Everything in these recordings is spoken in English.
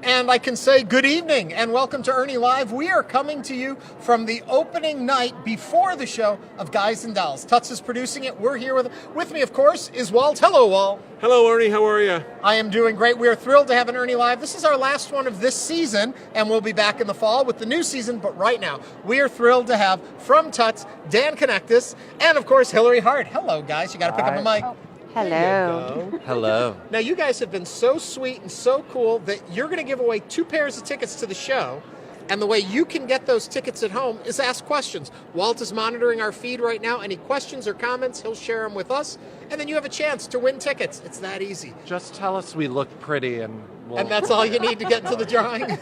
And I can say good evening and welcome to Ernie Live. We are coming to you from the opening night before the show of Guys and Dolls. Tuts is producing it. We're here with me, of course, is Walt. Hello, Walt. Hello, Ernie. How are you? I am doing great. We are thrilled to have an Ernie Live. This is our last one of this season, and we'll be back in the fall with the new season. But right now, we are thrilled to have from Tuts, Dan Knechtges, and of course, Hillary Hart. Hello, guys. You got to pick up a mic. Oh. Hello. Hello. Now, you guys have been so sweet and so cool that you're going to give away 2 pairs of tickets to the show. And the way you can get those tickets at home is ask questions. Walt is monitoring our feed right now. Any questions or comments, he'll share them with us. And then you have a chance to win tickets. It's that easy. Just tell us we look pretty and we'll... And that's all you need to get into the drawing?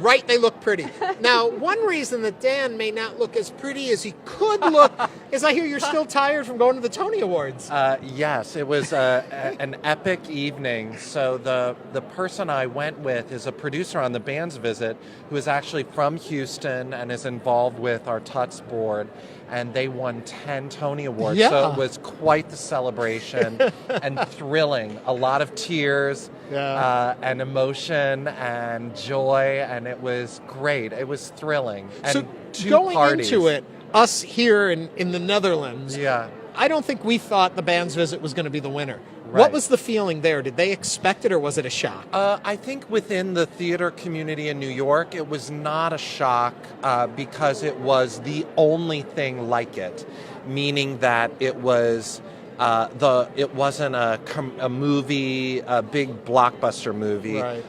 Right, they look pretty. Now, one reason that Dan may not look as pretty as he could look is I hear you're still tired from going to the Tony Awards. Yes, it was an epic evening. So the person I went with is a producer on the band's visit who is actually from Houston and is involved with our Tuts board. And they won 10 Tony Awards. Yeah. So it was quite the celebration and thrilling. A lot of tears and emotion and joy, and it was great. It was thrilling. And so 2 going parties. into it, us here in the Netherlands, I don't think we thought the band's visit was going to be the winner. Right. What was the feeling there? Did they expect it, or was it a shock? I think within the theater community in New York, it was not a shock because it was the only thing like it, meaning that it was it wasn't a movie, a big blockbuster movie. Right.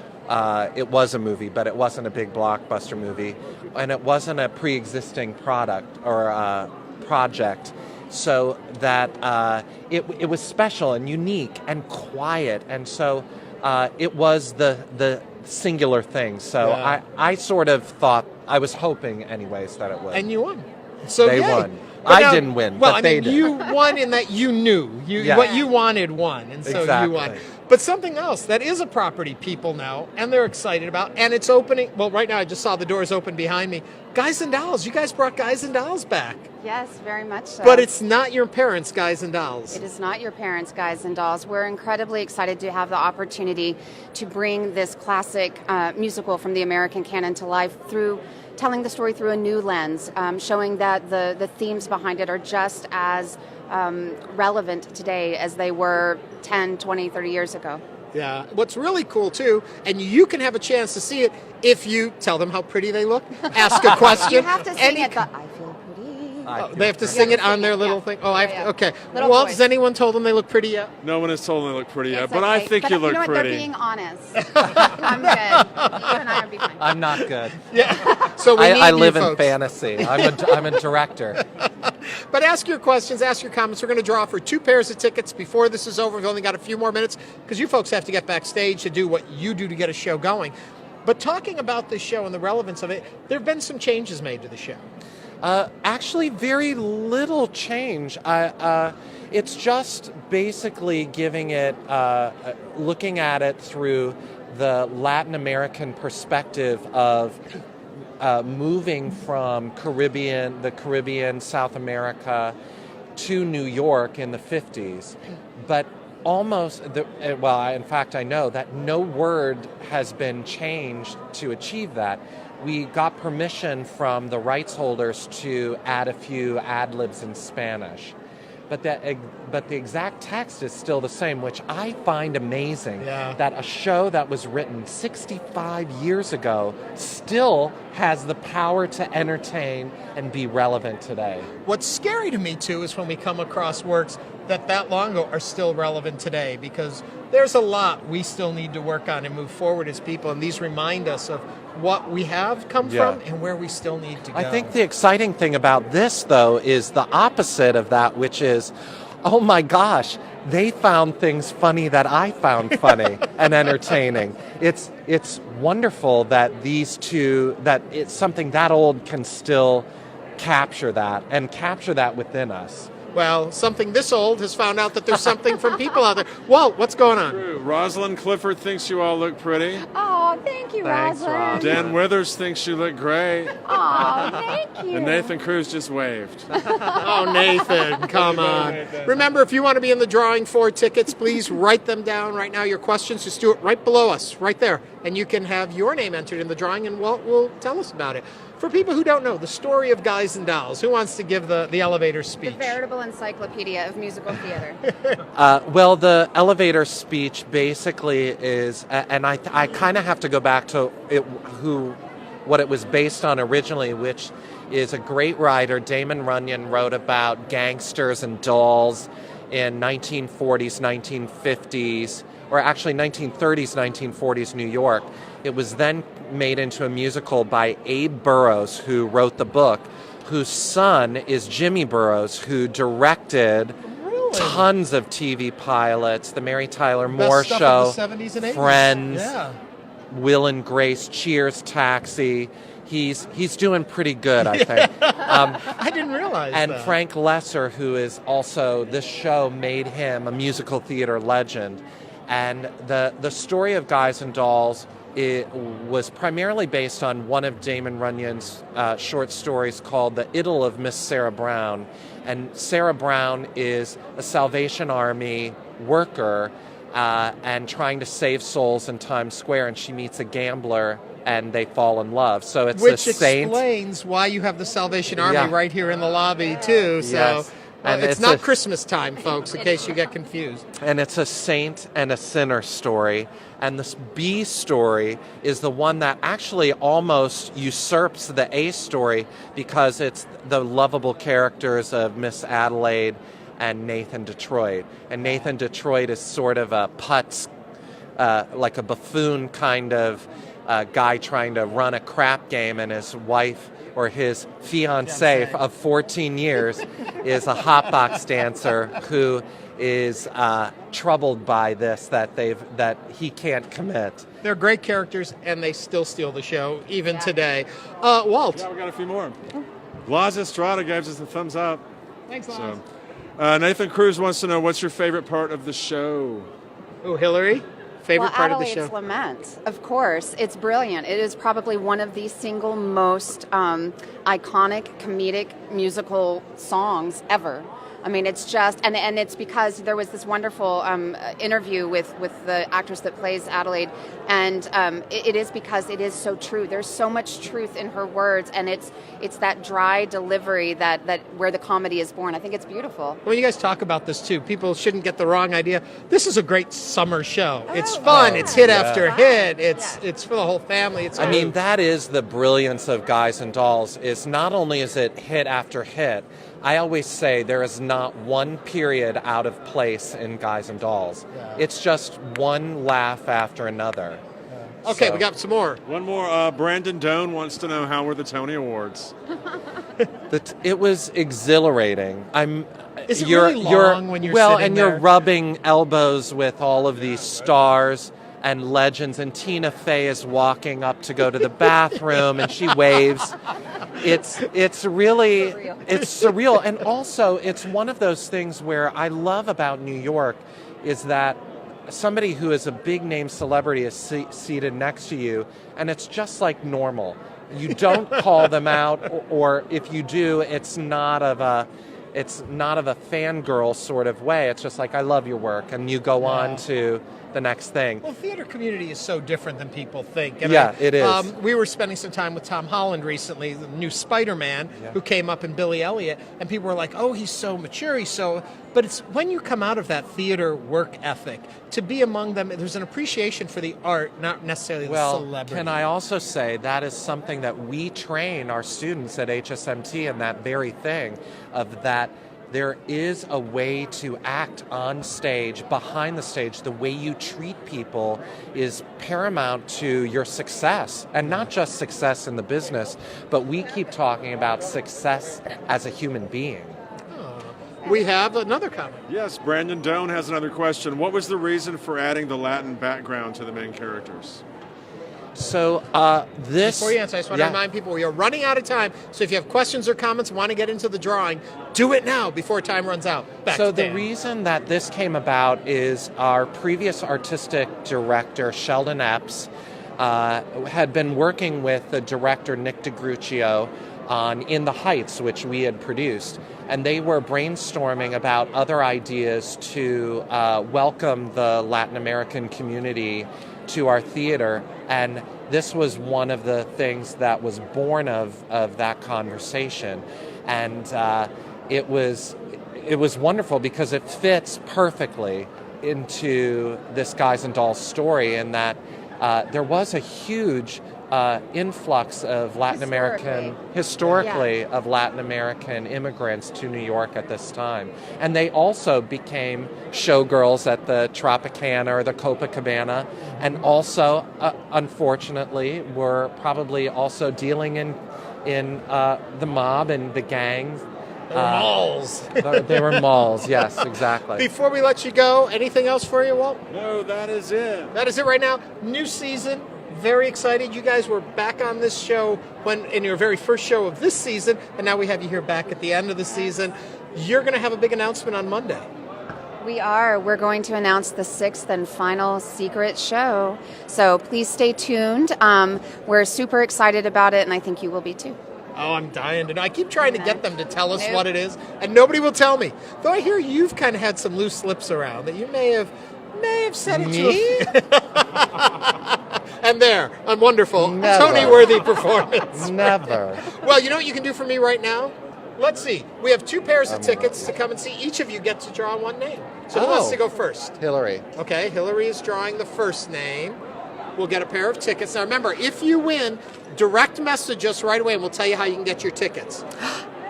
It was a movie, but it wasn't a big blockbuster movie, and it wasn't a pre-existing product or project. So that it was special and unique and quiet, and so it was the singular thing. So I sort of thought, I was hoping anyways that it would. And you won. So they yay. won. But I now, didn't win, well, but I they mean, did. you won in that you knew. What you wanted won, and so you won. Exactly. But something else that is a property people know, and they're excited about, and it's opening. Well, right now I just saw the doors open behind me. Guys and Dolls. You guys brought Guys and Dolls back. Yes, very much so. But it's not your parents' Guys and Dolls. It is not your parents' Guys and Dolls. We're incredibly excited to have the opportunity to bring this classic musical from the American canon to life through telling the story through a new lens, showing that the themes behind it are just as relevant today as they were 10, 20, 30 years ago. Yeah. What's really cool, too, and you can have a chance to see it if you tell them how pretty they look, ask a question. You have to sing it, but I feel pretty. They have to sing it on their little thing? Oh, okay. Little Well, voice. has anyone told them they look pretty yet? No one has told me they look pretty yet, It's but okay. I think But you look know what? pretty. They're being honest. I'm good. You and I are be fine. I'm not good. Yeah. So we need I you live in folks. fantasy. I'm a director. But ask your questions, ask your comments. We're going to draw for 2 pairs of tickets before this is over. We've only got a few more minutes because you folks have to get backstage to do what you do to get a show going. But talking about this show and the relevance of it, there have been some changes made to the show. Actually, very little change. It's just basically giving it, looking at it through the Latin American perspective of moving from the Caribbean, South America, to New York in the 50s. But almost, in fact, I know that no word has been changed to achieve that. We got permission from the rights holders to add a few ad-libs in Spanish. But the exact text is still the same, which I find amazing. Yeah. That a show that was written 65 years ago still has the power to entertain and be relevant today. What's scary to me, too, is when we come across works that long ago are still relevant today, because there's a lot we still need to work on and move forward as people, and these remind us of what we have come from and where we still need to go. I think the exciting thing about this, though, is the opposite of that, which is, oh my gosh, they found things funny that I found funny and entertaining. It's wonderful that these two, that it's something that old can still capture that and capture that within us. Well, something this old has found out that there's something from people out there. Walt, what's going on? True. Rosalind Clifford thinks you all look pretty. Oh, thank you, Thanks, Rosalind. Dan Withers thinks you look great. Oh, thank you. And Nathan Cruz just waved. Oh, Nathan, come on. Remember, if you want to be in the drawing for tickets, please write them down right now. Your questions, just do it right below us, right there. And you can have your name entered in the drawing, and Walt will tell us about it. For people who don't know, the story of Guys and Dolls, who wants to give the elevator speech? The veritable encyclopedia of musical theater. Well, the elevator speech basically is, and I kind of have to go back to what it was based on originally, which is a great writer, Damon Runyon, wrote about gangsters and dolls in 1940s, 1950s, or actually 1930s, 1940s New York. It was then made into a musical by Abe Burrows, who wrote the book, whose son is Jimmy Burrows, who directed tons of TV pilots, The Mary Tyler Moore Best stuff Show, of the 70s and 80s. Friends, Yeah. Will and Grace, Cheers, Taxi. He's doing pretty good, I think. I didn't realize And that. Frank Lesser, who is also, this show made him a musical theater legend. And the story of Guys and Dolls, it was primarily based on one of Damon Runyon's short stories called The Idyll of Miss Sarah Brown. And Sarah Brown is a Salvation Army worker and trying to save souls in Times Square, and she meets a gambler and they fall in love. So it's Which a saint. explains why you have the Salvation Army Yeah. right here in the lobby, too. So Yes. And it's it's not a- Christmas time, folks, in case you get confused. And it's a saint and a sinner story. And this B story is the one that actually almost usurps the A story because it's the lovable characters of Miss Adelaide and Nathan Detroit. And Nathan Detroit is sort of a putz, like a buffoon kind of guy trying to run a crap game, and his wife or his fiancée of 14 years is a hotbox dancer who is troubled by this, that he can't commit. They're great characters, and they still steal the show, even today. Walt. Yeah, we got a few more. Laz Estrada gives us a thumbs up. Thanks, Laz. So, Nathan Cruz wants to know, what's your favorite part of the show? Oh, Hillary? Favorite part of the show? Adelaide's Lament, of course. It's brilliant. It is probably one of the single most iconic comedic musical songs ever. I mean, it's just, and it's because there was this wonderful interview with the actress that plays Adelaide, and it is because it is so true. There's so much truth in her words, and it's that dry delivery that where the comedy is born. I think it's beautiful. When you guys talk about this, too, people shouldn't get the wrong idea. This is a great summer show. It's fun. It's hit after hit. It's for the whole family. I mean, that is the brilliance of Guys and Dolls, is not only is it hit after hit, I always say there is not one period out of place in Guys and Dolls. It's just one laugh after another. Okay, So- we got some more. One more. Brandon Doan wants to know, how were the Tony Awards? It was exhilarating. Is it really long when you're well, sitting and there? you're rubbing elbows with all of these stars and legends, and Tina Fey is walking up to go to the bathroom, and she waves. It's really it's surreal, and also it's one of those things where I love about New York is that somebody who is a big name celebrity is seated next to you, and it's just like normal. You don't call them out, or if you do, it's not of a fangirl sort of way. It's just like, I love your work, and you go on to the next thing. Well, theater community is so different than people think. And It is. We were spending some time with Tom Holland recently, the new Spider-Man, who came up in Billy Elliot, and people were like, oh, he's so mature, But it's when you come out of that theater work ethic, to be among them, there's an appreciation for the art, not necessarily the celebrity. Can I also say that is something that we train our students at HSMT in, that very thing of that there is a way to act on stage, behind the stage. The way you treat people is paramount to your success, and not just success in the business, but we keep talking about success as a human being. We have another comment. Yes, Brandon Doan has another question. What was the reason for adding the Latin background to the main characters? So this. Before you answer, I just want to remind people we are running out of time. So if you have questions or comments, want to get into the drawing, do it now before time runs out. Back So to the Dan. reason that this came about is our previous artistic director, Sheldon Epps, had been working with the director Nick DeGruccio on In the Heights, which we had produced. And they were brainstorming about other ideas to welcome the Latin American community to our theater. And this was one of the things that was born of that conversation. And it was wonderful because it fits perfectly into this Guys and Dolls story, in that there was a huge influx of Latin American immigrants to New York at this time. And they also became showgirls at the Tropicana or the Copacabana, and also, unfortunately, were probably also dealing in the mob and the gangs. They were malls. They were malls, yes, exactly. Before we let you go, anything else for you, Walt? No, that is it. That is it right now. New season. Very excited. You guys were back on this show in your very first show of this season, and now we have you here back at the end of the season. You're going to have a big announcement on Monday. We are. We're going to announce the 6th and final secret show. So please stay tuned. We're super excited about it, and I think you will be too. Oh, I'm dying to know. I keep trying to get them to tell us what it is, and nobody will tell me. Though I hear you've kind of had some loose lips around that you may have said it to And there, a wonderful Tony-worthy performance. Never. Well, you know what you can do for me right now? Let's see. We have 2 pairs of tickets to come and see. Each of you gets to draw one name. So who wants to go first? Hillary. Okay, Hillary is drawing the first name. We'll get a pair of tickets. Now remember, if you win, direct message us right away and we'll tell you how you can get your tickets.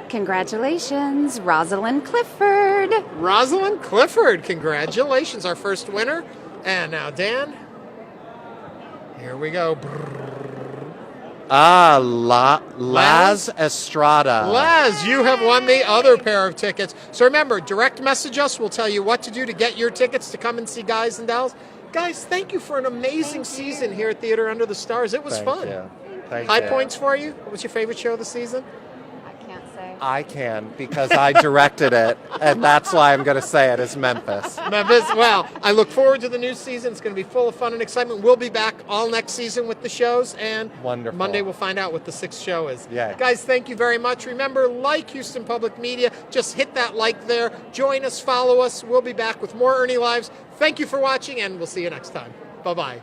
Congratulations, Rosalind Clifford. Rosalind Clifford, congratulations, our first winner. And now, Dan, here we go. Laz Estrada. Laz, you have won the other pair of tickets. So remember, direct message us. We'll tell you what to do to get your tickets to come and see Guys and Dolls. Guys, thank you for an amazing season here at Theater Under the Stars. It was fun. Thank High you. points for you? What was your favorite show of the season? I can, because I directed it, and that's why I'm going to say it, is Memphis. Memphis. Well, I look forward to the new season. It's going to be full of fun and excitement. We'll be back all next season with the shows, and Wonderful. Monday we'll find out what the 6th show is. Yeah. Guys, thank you very much. Remember, like Houston Public Media. Just hit that like there. Join us, follow us. We'll be back with more Ernie Lives. Thank you for watching, and we'll see you next time. Bye-bye.